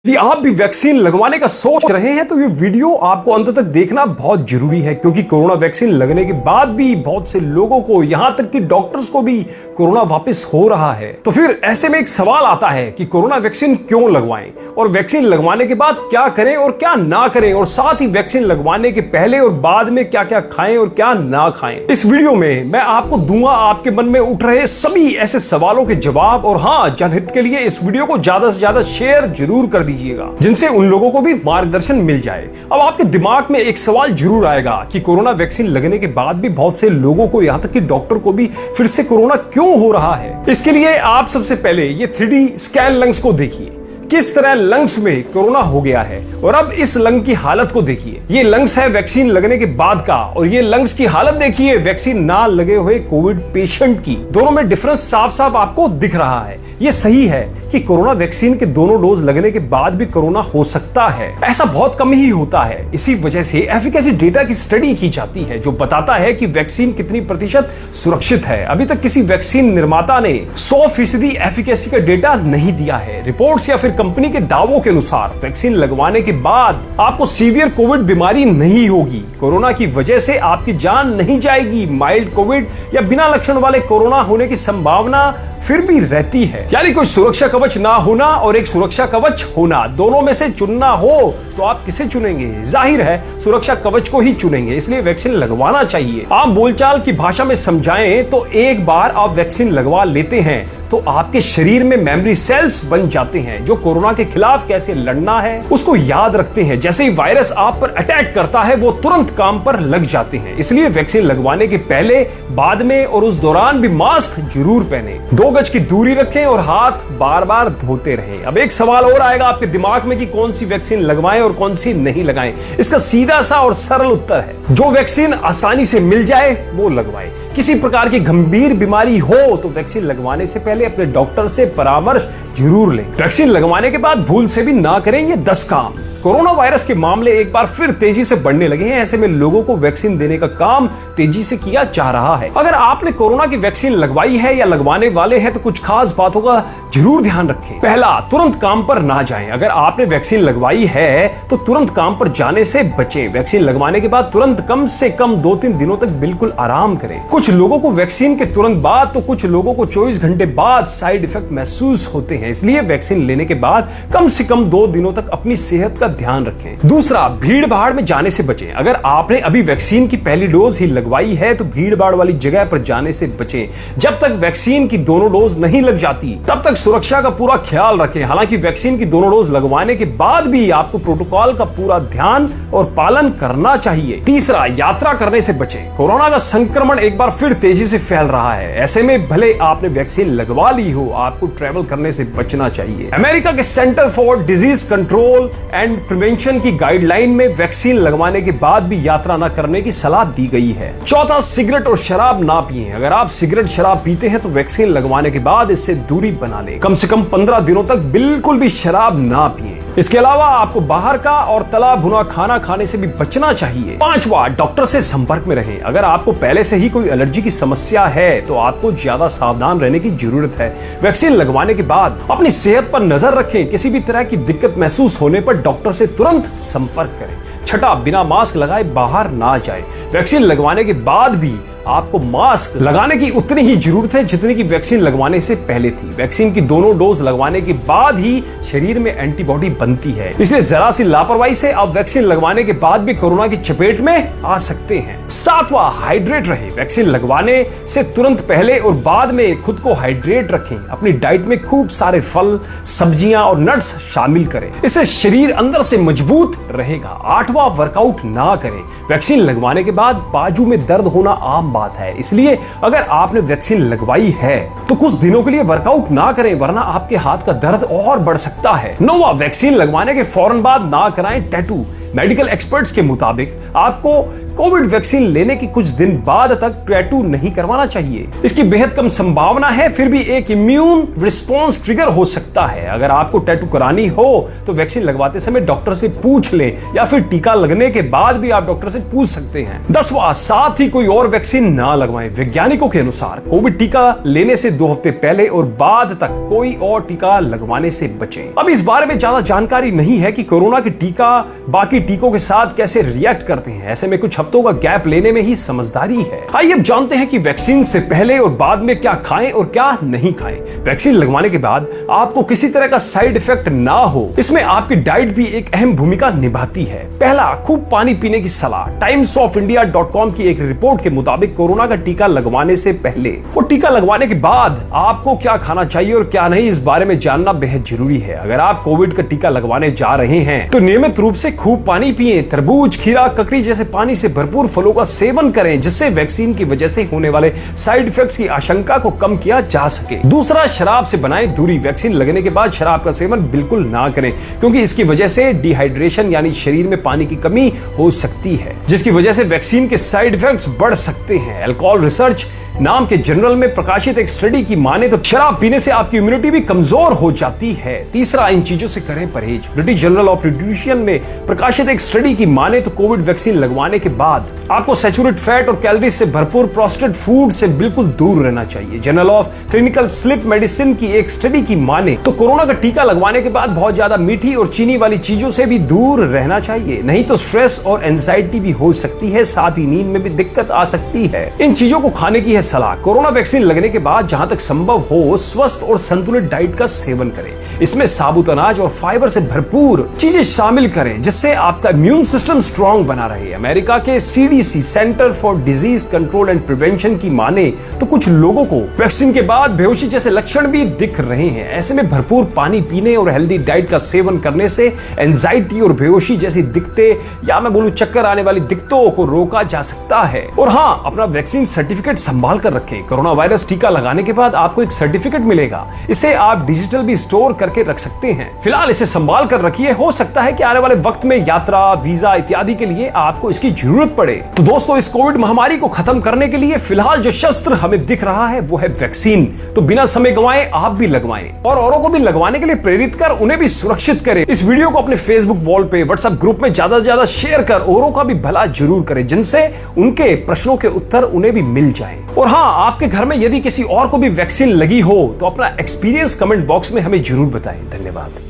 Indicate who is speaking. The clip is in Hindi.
Speaker 1: यदि आप भी वैक्सीन लगवाने का सोच रहे हैं तो ये वीडियो आपको अंत तक देखना बहुत जरूरी है, क्योंकि कोरोना वैक्सीन लगने के बाद भी बहुत से लोगों को, यहां तक कि डॉक्टर्स को भी कोरोना वापस हो रहा है। तो फिर ऐसे में एक सवाल आता है कि कोरोना वैक्सीन क्यों लगवाएं और वैक्सीन लगवाने के बाद क्या करें और क्या ना करें, और साथ ही वैक्सीन लगवाने के पहले और बाद में क्या क्या खाएं और क्या ना खाएं। इस वीडियो में मैं आपको दूंगा आपके मन में उठ रहे सभी ऐसे सवालों के जवाब। और हाँ, जनहित के लिए इस वीडियो को ज्यादा से ज्यादा शेयर जरूर कर दीजिएगा, जिनसे उन लोगों को भी मार्गदर्शन मिल जाए। अब आपके दिमाग में एक सवाल जरूर आएगा कि कोरोना वैक्सीन लगने के बाद भी बहुत से लोगों को, यहां तक कि डॉक्टर को भी फिर से कोरोना क्यों हो रहा है। इसके लिए आप सबसे पहले ये 3D स्कैन लंग्स को देखिए, किस तरह लंग्स में कोरोना हो गया है। और अब इस लंग की हालत को देखिए, ये लंग्स है वैक्सीन लगने के बाद का, और ये लंग्स की हालत देखिए वैक्सीन ना लगे हुए कोविड पेशेंट की। दोनों में डिफरेंस साफ साफ आपको दिख रहा है। ये सही है कि कोरोना वैक्सीन के दोनों डोज लगने के बाद भी कोरोना हो सकता है, ऐसा बहुत कम ही होता है। इसी वजह से एफिकेसी डेटा की स्टडी की जाती है, जो बताता है कि वैक्सीन कितनी प्रतिशत सुरक्षित है। अभी तक किसी वैक्सीन निर्माता ने 100% एफिकेसी का डेटा नहीं दिया है। रिपोर्ट्स या फिर कंपनी के दावों के अनुसार वैक्सीन लगवाने के बाद आपको सीवियर कोविड बीमारी नहीं होगी, कोरोना की वजह से आपकी जान नहीं जाएगी। माइल्ड कोविड या बिना लक्षण वाले कोरोना होने की संभावना फिर भी रहती है। यानी कोई सुरक्षा कवच ना होना और एक सुरक्षा कवच होना, दोनों में से चुनना हो तो आप किसे चुनेंगे? जाहिर है सुरक्षा कवच को ही चुनेंगे, इसलिए वैक्सीन लगवाना चाहिए। आम बोलचाल की भाषा में समझाएं तो एक बार आप वैक्सीन लगवा लेते हैं तो आपके शरीर में मेमोरी सेल्स बन जाते हैं, जो कोरोना के खिलाफ कैसे लड़ना है उसको याद रखते हैं। जैसे ही वायरस आप पर अटैक करता है वो तुरंत काम पर लग जाते हैं। इसलिए वैक्सीन लगवाने के पहले, बाद में और उस दौरान भी मास्क जरूर पहने, 2 गज की दूरी रखें और हाथ बार बार धोते रहें। अब एक सवाल और आएगा आपके दिमाग में कि कौन सी वैक्सीन लगवाएं और कौन सी नहीं लगाएं। इसका सीधा सा और सरल उत्तर है, जो वैक्सीन आसानी से मिल जाए वो लगवाएं। किसी प्रकार की गंभीर बीमारी हो तो वैक्सीन लगवाने से पहले अपने डॉक्टर से परामर्श जरूर लें। वैक्सीन लगवाने के बाद भूल से भी ना करें ये 10 काम। कोरोना वायरस के मामले एक बार फिर तेजी से बढ़ने लगे हैं, ऐसे में लोगों को वैक्सीन देने का काम तेजी से किया जा रहा है। अगर आपने कोरोना की वैक्सीन लगवाई है या लगवाने वाले हैं तो कुछ खास बातों का जरूर ध्यान रखें। पहला, तुरंत काम पर ना जाएं। अगर आपने वैक्सीन लगवाई है तो तुरंत काम पर जाने से बचें। वैक्सीन लगवाने के बाद तुरंत कम से कम 2-3 दिनों तक बिल्कुल आराम करें। कुछ लोगों को वैक्सीन के तुरंत बाद तो कुछ लोगों को 24 घंटे बाद साइड इफेक्ट महसूस होते हैं, इसलिए वैक्सीन लेने के बाद कम से कम 2 दिनों तक अपनी सेहत का ध्यान रखें। दूसरा, भीड़ भाड़ में जाने से बचें। अगर आपने अभी वैक्सीन की पहली डोज ही लगवाई है तो भीड़ भाड़ वाली जगह पर जाने से बचें। जब तक वैक्सीन की दोनों डोज नहीं लग जाती तब तक सुरक्षा का पूरा ख्याल रखें। हालांकि वैक्सीन की दोनों डोज लगवाने के बाद भी आपको प्रोटोकॉल का पूरा ध्यान और पालन करना चाहिए। तीसरा, यात्रा करने से बचें। कोरोना का संक्रमण एक बार फिर तेजी से फैल रहा है, ऐसे में भले आपने वैक्सीन लगवा ली हो, आपको ट्रैवल करने से बचना चाहिए। अमेरिका के centre for disease control and prevention की गाइडलाइन में वैक्सीन लगवाने के बाद भी यात्रा न करने की सलाह दी गई है। चौथा, सिगरेट और शराब ना पिएं। अगर आप सिगरेट शराब पीते हैं तो वैक्सीन लगवाने के बाद इससे दूरी बना लें। कम से कम 15 दिनों तक बिल्कुल भी शराब ना पिएं। इसके अलावा आपको बाहर का और तला भुना खाना खाने से भी बचना चाहिए। पांचवा, डॉक्टर से संपर्क में रहें। अगर आपको पहले से ही कोई एलर्जी की समस्या है तो आपको ज्यादा सावधान रहने की जरूरत है। वैक्सीन लगवाने के बाद अपनी सेहत पर नजर रखें। किसी भी तरह की दिक्कत महसूस होने पर डॉक्टर से तुरंत संपर्क करें। छठा, बिना मास्क लगाए बाहर ना जाए। वैक्सीन लगवाने के बाद भी आपको मास्क लगाने की उतनी ही जरूरत है जितनी की वैक्सीन लगवाने से पहले थी। वैक्सीन की दोनों डोज लगवाने के बाद ही शरीर में एंटीबॉडी बनती है, इसलिए जरा सी लापरवाही से आप वैक्सीन लगवाने के बाद भी कोरोना की चपेट में आ सकते हैं। सातवां, हाइड्रेट रहे। वैक्सीन लगवाने से तुरंत पहले और बाद में खुद को हाइड्रेट रखें। अपनी डाइट में खूब सारे फल, सब्जियां और नट्स शामिल करें, इससे शरीर अंदर से मजबूत रहेगा। आठवां, वर्कआउट ना करें। वैक्सीन लगवाने के बाद बाजू में दर्द होना आम बात है, इसलिए अगर आपने वैक्सीन लगवाई है तो कुछ दिनों के लिए वर्कआउट ना करें, वरना आपके हाथ का दर्द और बढ़ सकता है। नौवां, वैक्सीन लगवाने के फौरन बाद ना कराएं टैटू। मेडिकल एक्सपर्ट्स के मुताबिक आपको कोविड वैक्सीन लेने के कुछ दिन बाद तक टैटू नहीं करवाना चाहिए। इसकी बेहद कम संभावना है, फिर भी एक इम्यून रिस्पॉन्स ट्रिगर हो सकता है। अगर आपको टैटू करानी हो तो वैक्सीन लगवाते समय डॉक्टर से पूछ लें, या फिर टीका लगने के बाद भी आप डॉक्टर से पूछ सकते हैं। 10वां, साथ ही कोई और वैक्सीन ना लगवाएं। वैज्ञानिकों के अनुसार कोविड टीका लेने से 2 हफ्ते पहले और बाद तक कोई और टीका लगवाने से बचें। अब इस बारे में ज्यादा जानकारी नहीं है कि कोरोना के टीका बाकी टीकों के साथ कैसे रिएक्ट करते हैं। ऐसे में कुछ हफ्तों का गैप लेने में ही समझदारी है। आइए अब जानते हैं कि वैक्सीन से पहले और बाद में क्या खाएं और क्या नहीं खाएं। वैक्सीन लगवाने के बाद आपको किसी तरह का साइड इफेक्ट ना हो, इसमें आपकी डाइट भी एक अहम भूमिका निभाती है। पहला, खूब पानी पीने की सलाह। timesofIndia.com की एक रिपोर्ट के मुताबिक कोरोना का टीका लगवाने से पहले और टीका लगवाने के बाद आपको क्या खाना चाहिए और क्या नहीं, इस बारे में जानना बेहद जरूरी है। अगर आप कोविड का टीका लगवाने जा रहे हैं तो नियमित रूप से खूब पानी पिएं। तरबूज, खीरा, ककड़ी जैसे पानी से भरपूर फलों का सेवन करें, जिससे वैक्सीन की वजह से होने वाले साइड इफेक्ट्स की आशंका को कम किया जा सके। दूसरा, शराब से बनाएं दूरी। वैक्सीन लगने के बाद शराब का सेवन बिल्कुल ना करें, क्योंकि इसकी वजह से डिहाइड्रेशन यानी शरीर में पानी की कमी हो सकती है, जिसकी वजह से वैक्सीन के साइड इफेक्ट्स बढ़ सकते हैं। अल्कोहल रिसर्च नाम के जर्नल में प्रकाशित एक स्टडी की माने तो शराब पीने से आपकी इम्यूनिटी भी कमजोर हो जाती है। तीसरा, इन चीजों से करें परहेज। ब्रिटिश जर्नल ऑफ न्यूट्रिशन में प्रकाशित एक स्टडी की माने तो कोविड वैक्सीन लगवाने के बाद आपको सैचुरेटेड फैट और कैलोरीज से भरपूर प्रोसेस्ड फूड से बिल्कुल दूर रहना चाहिए। Journal of clinical sleep medicine की एक स्टडी की माने तो कोरोना का टीका लगवाने के बाद बहुत ज्यादा मीठी और चीनी वाली चीजों से भी दूर रहना चाहिए, नहीं तो स्ट्रेस और एंजाइटी भी हो सकती है, साथ ही नींद में भी दिक्कत आ सकती है। इन चीजों को खाने की है सलाह। कोरोना वैक्सीन लगने के बाद जहां तक संभव हो स्वस्थ और संतुलित डाइट का सेवन करें। इसमें साबुत अनाज और फाइबर से भरपूर चीजें शामिल करें, जिससे आपका इम्यून सिस्टम स्ट्रांग बना रहे। अमेरिका के CDC centre for disease control and prevention की माने तो कुछ लोगों को वैक्सीन के बाद बेहोशी जैसे लक्षण भी दिख रहे हैं। ऐसे में भरपूर पानी पीने और हेल्दी डाइट का सेवन करने से एंजाइटी और बेहोशी जैसी दिक्कतें, या मैं बोलूं चक्कर आने वाली दिक्कतों को रोका जा सकता है। और हाँ, अपना वैक्सीन सर्टिफिकेट संभाल कर रखें। कोरोना वायरस टीका लगाने के बाद आपको एक सर्टिफिकेट मिलेगा, इसे आप डिजिटल भी स्टोर करके रख सकते हैं। फिलहाल इसे संभाल कर रखिए, हो सकता है कि आने वाले वक्त में यात्रा, वीजा इत्यादि के लिए आपको इसकी जरूरत पड़े। तो दोस्तों, इस कोविड महामारी को खत्म करने के लिए फिलहाल जो शस्त्र हमें दिख रहा है वो है वैक्सीन। तो बिना समय गंवाए आप भी लगवाएं और औरों को भी लगवाने के लिए प्रेरित कर उन्हें भी सुरक्षित करें। इस वीडियो को अपने फेसबुक वॉल पे, व्हाट्सएप ग्रुप में ज्यादा से ज्यादा शेयर कर औरों का भी भला जरूर करें, जिनसे उनके प्रश्नों के उत्तर उन्हें भी मिल जाएं। और हाँ, आपके घर में यदि किसी और को भी वैक्सीन लगी हो तो अपना एक्सपीरियंस कमेंट बॉक्स में हमें जरूर बताएं। धन्यवाद।